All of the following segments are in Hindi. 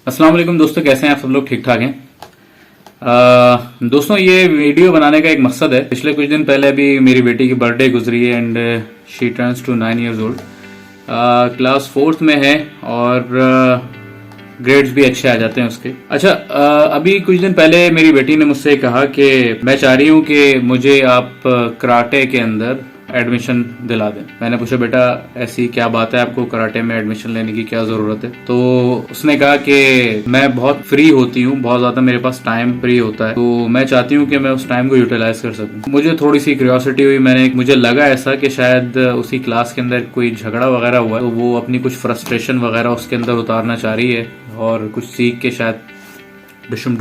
अस्सलाम वालेकुम दोस्तों, कैसे हैं आप सब लोग? ठीक ठाक हैं। दोस्तों, ये वीडियो बनाने का एक मकसद है। पिछले कुछ दिन पहले अभी मेरी बेटी की बर्थडे गुजरी है and she turns two 9 years old। Class 4th में है और ग्रेड्स भी अच्छे आ जाते हैं उसके। अच्छा, अभी कुछ दिन पहले मेरी बेटी ने मुझसे कहा कि मैं चाह रही हूँ कि मुझे आप कराटे के अंदर एडमिशन दिला दें। मैंने पूछा, बेटा ऐसी क्या बात है, आपको कराटे में एडमिशन लेने की क्या जरूरत है? तो उसने कहा कि मैं बहुत फ्री होती हूँ, बहुत ज्यादा मेरे पास टाइम फ्री होता है, तो मैं चाहती हूँ कि मैं उस टाइम को यूटिलाइज कर सकूँ। मुझे थोड़ी सी क्यूरियोसिटी हुई, मुझे लगा ऐसा कि शायद उसी क्लास के अंदर कोई झगड़ा वगैरह हुआ है, तो वो अपनी कुछ फ्रस्ट्रेशन वगैरह उसके अंदर उतारना चाह रही है और कुछ सीख के शायद डुशुम।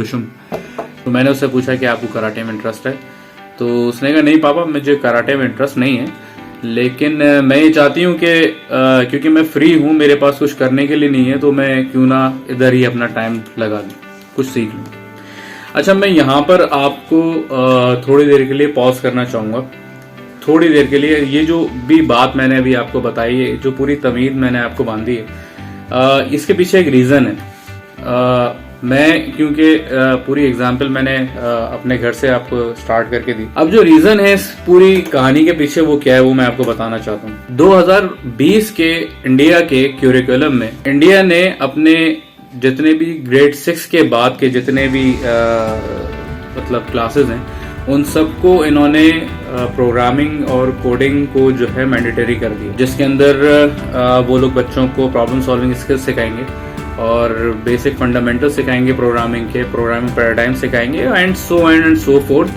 तो मैंने उससे पूछा कि आपको कराटे में इंटरेस्ट है? तो उसने कहा, नहीं पापा, मुझे कराटे में इंटरेस्ट नहीं है, लेकिन मैं ये चाहती हूँ कि क्योंकि मैं फ्री हूँ, मेरे पास कुछ करने के लिए नहीं है, तो मैं क्यों ना इधर ही अपना टाइम लगा लूँ, कुछ सीख लूँ। अच्छा, मैं यहाँ पर आपको थोड़ी देर के लिए पॉज करना चाहूँगा। थोड़ी देर के लिए ये जो भी बात मैंने अभी आपको बताई है, जो पूरी तमीद मैंने आपको बांधी है, इसके पीछे एक रीज़न है। मैं क्योंकि पूरी एग्जाम्पल मैंने अपने घर से आपको स्टार्ट करके दी। अब जो रीजन है इस पूरी कहानी के पीछे वो क्या है, वो मैं आपको बताना चाहता हूँ। 2020 के इंडिया के क्यूरिकुलम में इंडिया ने अपने जितने भी ग्रेड 6 के बाद के जितने भी मतलब क्लासेस हैं, उन सबको इन्होंने प्रोग्रामिंग और कोडिंग को जो है मैंडेटरी कर दिया, जिसके अंदर वो लोग बच्चों को प्रॉब्लम सॉल्विंग स्किल्स सिखाएंगे और बेसिक फंडामेंटल सिखाएंगे, प्रोग्रामिंग पैराडाइम सिखाएंगे and so fourth,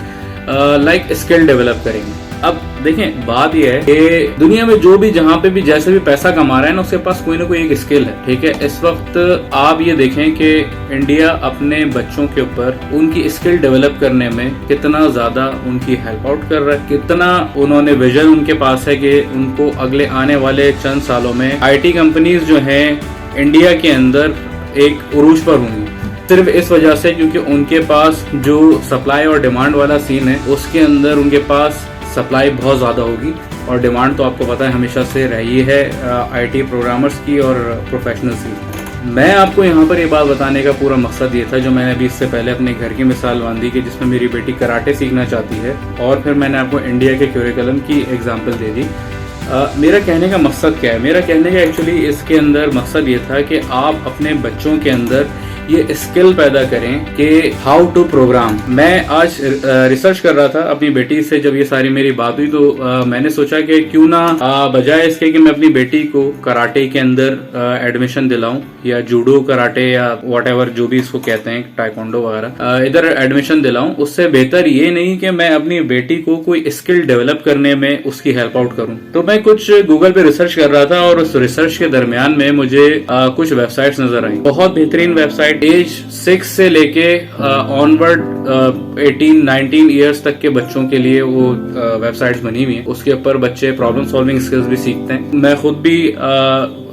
like skill develop करेंगे। अब देखें, बात यह है कि दुनिया में जो भी जहां पे भी जैसे भी पैसा कमा रहा है ना, उसके पास कोई ना कोई एक स्किल है, ठीक है। इस वक्त आप ये देखें कि इंडिया अपने बच्चों के ऊपर उनकी स्किल डेवलप करने में कितना ज्यादा उनकी हेल्प आउट कर रहा है, कितना उन्होंने विजन उनके पास है कि उनको अगले आने वाले चंद सालों में IT कंपनीज जो है इंडिया के अंदर एक उरूज पर होंगी, सिर्फ इस वजह से क्योंकि उनके पास जो सप्लाई और डिमांड वाला सीन है, उसके अंदर उनके पास सप्लाई बहुत ज़्यादा होगी और डिमांड तो आपको पता है हमेशा से रही है IT प्रोग्रामर्स की और प्रोफेशनल्स की। मैं आपको यहाँ पर ये बात बताने का पूरा मकसद ये था, जो मैंने अभी इससे पहले अपने घर की मिसाल बांधी कि जिसमें मेरी बेटी कराटे सीखना चाहती है, और फिर मैंने आपको इंडिया के क्यूरिकुलम की एग्जाम्पल दे दी। मेरा कहने का मकसद क्या है? मेरा कहने का एक्चुअली इसके अंदर मकसद ये था कि आप अपने बच्चों के अंदर ये स्किल पैदा करें कि हाउ टू प्रोग्राम। मैं आज रिसर्च कर रहा था अपनी बेटी से, जब ये सारी मेरी बात हुई तो मैंने सोचा कि क्यों ना बजाय इसके कि मैं अपनी बेटी को कराटे के अंदर एडमिशन दिलाऊं या जूडो कराटे या व्हाटएवर जो भी इसको कहते हैं, टाइकोंडो वगैरह, इधर एडमिशन दिलाऊं, उससे बेहतर ये नहीं कि मैं अपनी बेटी को कोई स्किल डेवलप करने में उसकी हेल्प आउट करूं। तो मैं कुछ गूगल पे रिसर्च कर रहा था और उस रिसर्च के दरमियान में मुझे कुछ वेबसाइट्स नजर आई, बहुत बेहतरीन वेबसाइट, एज 6 से लेके ऑनवर्ड 18-19 ईयर्स तक के बच्चों के लिए वो वेबसाइट्स बनी हुई है। उसके ऊपर बच्चे प्रॉब्लम सॉल्विंग स्किल्स भी सीखते हैं। मैं खुद भी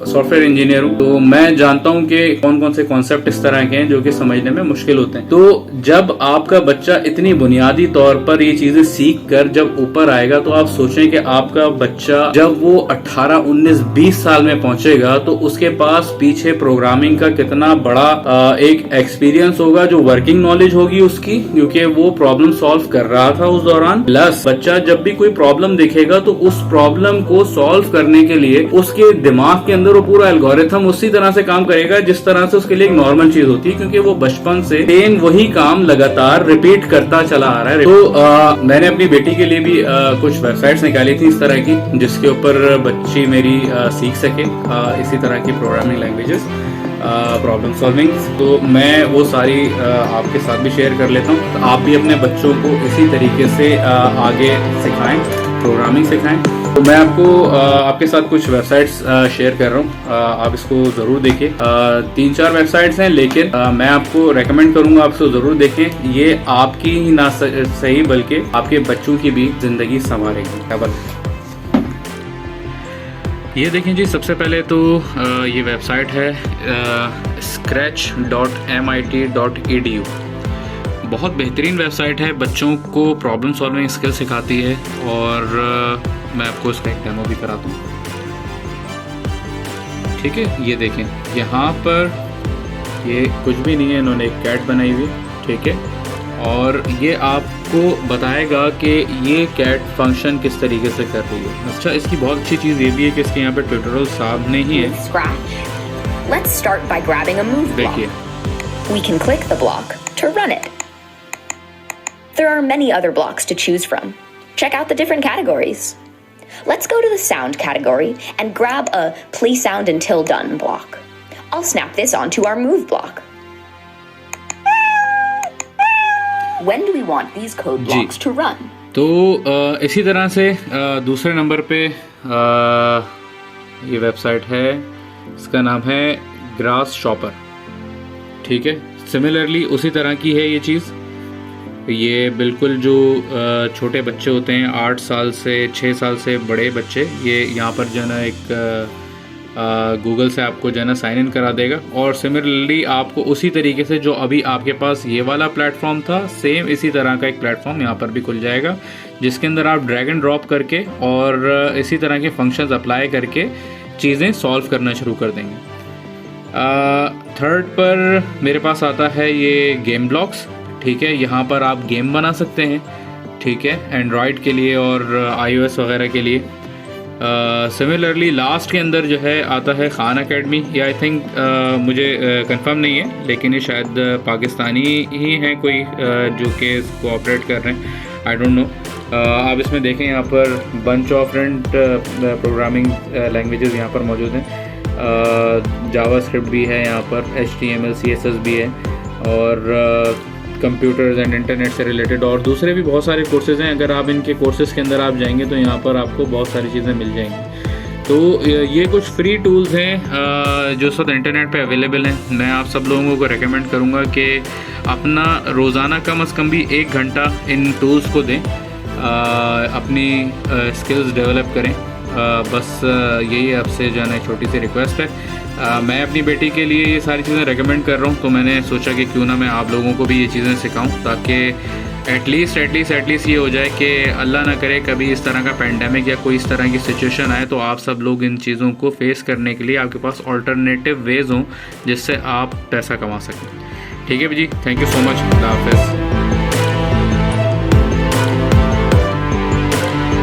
सॉफ्टवेयर इंजीनियर हूँ, तो मैं जानता हूँ कि कौन कौन से कॉन्सेप्ट इस तरह के हैं जो कि समझने में मुश्किल होते हैं। तो जब आपका बच्चा इतनी बुनियादी तौर पर ये चीजें सीख कर जब ऊपर आएगा, तो आप सोचें कि आपका बच्चा जब वो 18, 19, 20 साल में पहुंचेगा तो उसके पास पीछे प्रोग्रामिंग का कितना बड़ा एक एक्सपीरियंस होगा, जो वर्किंग नॉलेज होगी उसकी, क्योंकि वो प्रॉब्लम सॉल्व कर रहा था उस दौरान। प्लस बच्चा जब भी कोई प्रॉब्लम देखेगा तो उस प्रॉब्लम को सॉल्व करने के लिए उसके दिमाग के अंदर वो पूरा एल्गोरिथम उसी तरह से काम करेगा जिस तरह से उसके लिए एक नॉर्मल चीज होती है, क्योंकि वो बचपन से सेम वही काम लगातार रिपीट करता चला आ रहा है। तो मैंने अपनी बेटी के लिए भी कुछ वेबसाइट्स निकाली थी इस तरह की, जिसके ऊपर बच्ची मेरी सीख सके इसी तरह की प्रोग्रामिंग लैंग्वेजेस, प्रॉब्लम सॉल्विंग। तो मैं वो सारी आपके साथ भी शेयर कर लेता हूँ। तो आप भी अपने बच्चों को इसी तरीके से आगे सिखाएं, प्रोग्रामिंग सिखाएं। तो मैं आपको आपके साथ कुछ वेबसाइट्स शेयर कर रहा हूँ, आप इसको ज़रूर देखिए। 3-4 वेबसाइट्स हैं, लेकिन मैं आपको रेकमेंड करूँगा आप इसको ज़रूर देखें। ये आपकी ही ना सही बल्कि आपके बच्चों की भी ज़िंदगी संवारेगी। क्या बात है? ये देखें जी, सबसे पहले तो ये वेबसाइट है scratch.mit.edu। बहुत बेहतरीन वेबसाइट है, बच्चों को प्रॉब्लम सॉल्विंग स्किल सिखाती है, और मैं आपको इसका एक डेमो भी कराता हूँ। ठीक है, ये देखें, यहाँ पर ये कुछ भी नहीं है, इन्होंने एक कैट बनाई हुई, ठीक है, और ये आपको बताएगा कि ये कैट फंक्शन किस तरीके से कर रही है। अच्छा, इसकी बहुत अच्छी चीज़ ये भी है कि इसके यहाँ पे ट्यूटोरियल सामने ही है। Scratch. Let's start by grabbing a move block. देखिए, We can click the block to run it. There are many other blocks to choose from. Check out the different categories. Let's go to the sound category and grab a play sound until done block. I'll snap this onto our move block. When do we want these code blocks to run? तो इसी तरह से दूसरे नंबर पे ये वेबसाइट है, इसका नाम है ग्रास शॉपर, ठीक है। सिमिलरली उसी तरह की है ये चीज़। ये बिल्कुल जो छोटे बच्चे होते हैं 8 साल से 6 साल से बड़े बच्चे, ये यहाँ पर जो है ना एक गूगल से आपको जो है ना साइन इन करा देगा, और सिमिलरली आपको उसी तरीके से जो अभी आपके पास ये वाला प्लेटफॉर्म था, सेम इसी तरह का एक प्लेटफॉर्म यहाँ पर भी खुल जाएगा, जिसके अंदर आप ड्रैग एंड ड्रॉप करके और इसी तरह के फंक्शंस अप्लाई करके चीज़ें सॉल्व करना शुरू कर देंगे। थर्ड पर मेरे पास आता है ये गेम ब्लॉक्स, ठीक है। यहाँ पर आप गेम बना सकते हैं, ठीक है, एंड्रॉयड के लिए और iOS वगैरह के लिए। सिमिलरली लास्ट के अंदर जो है आता है खान अकेडमी, ये आई थिंक मुझे कंफर्म नहीं है, लेकिन ये शायद पाकिस्तानी ही हैं कोई जो कि इसको ऑपरेट कर रहे हैं, आई डोंट नो। आप इसमें देखें, यहाँ पर bunch of different programming languages यहाँ पर मौजूद हैं। जावास्क्रिप्ट भी है यहाँ पर, HTML CSS भी है, और कंप्यूटर्स एंड इंटरनेट से रिलेटेड और दूसरे भी बहुत सारे कोर्सेज़ हैं। अगर आप इनके कोर्सेज़ के अंदर आप जाएंगे तो यहाँ पर आपको बहुत सारी चीज़ें मिल जाएंगी। तो ये कुछ फ्री टूल्स हैं जो सब इंटरनेट पे अवेलेबल हैं। मैं आप सब लोगों को रेकमेंड करूँगा कि अपना रोज़ाना कम से कम भी 1 घंटा इन टूल्स को दें, अपनी स्किल्स डेवलप करें। बस यही आपसे जो है ना एक छोटी सी रिक्वेस्ट है। मैं अपनी बेटी के लिए ये सारी चीज़ें रेकमेंड कर रहा हूँ, तो मैंने सोचा कि क्यों ना मैं आप लोगों को भी ये चीज़ें सिखाऊं, ताकि एटलीस्ट ये हो जाए कि अल्लाह ना करे कभी इस तरह का पेंडेमिक या कोई इस तरह की सिचुएशन आए, तो आप सब लोग इन चीज़ों को फेस करने के लिए आपके पास ऑल्टरनेटिव वेज़ हों जिससे आप पैसा कमा सकें। ठीक है जी, थैंक यू सो मच, अल्लाह हाफ़िज़।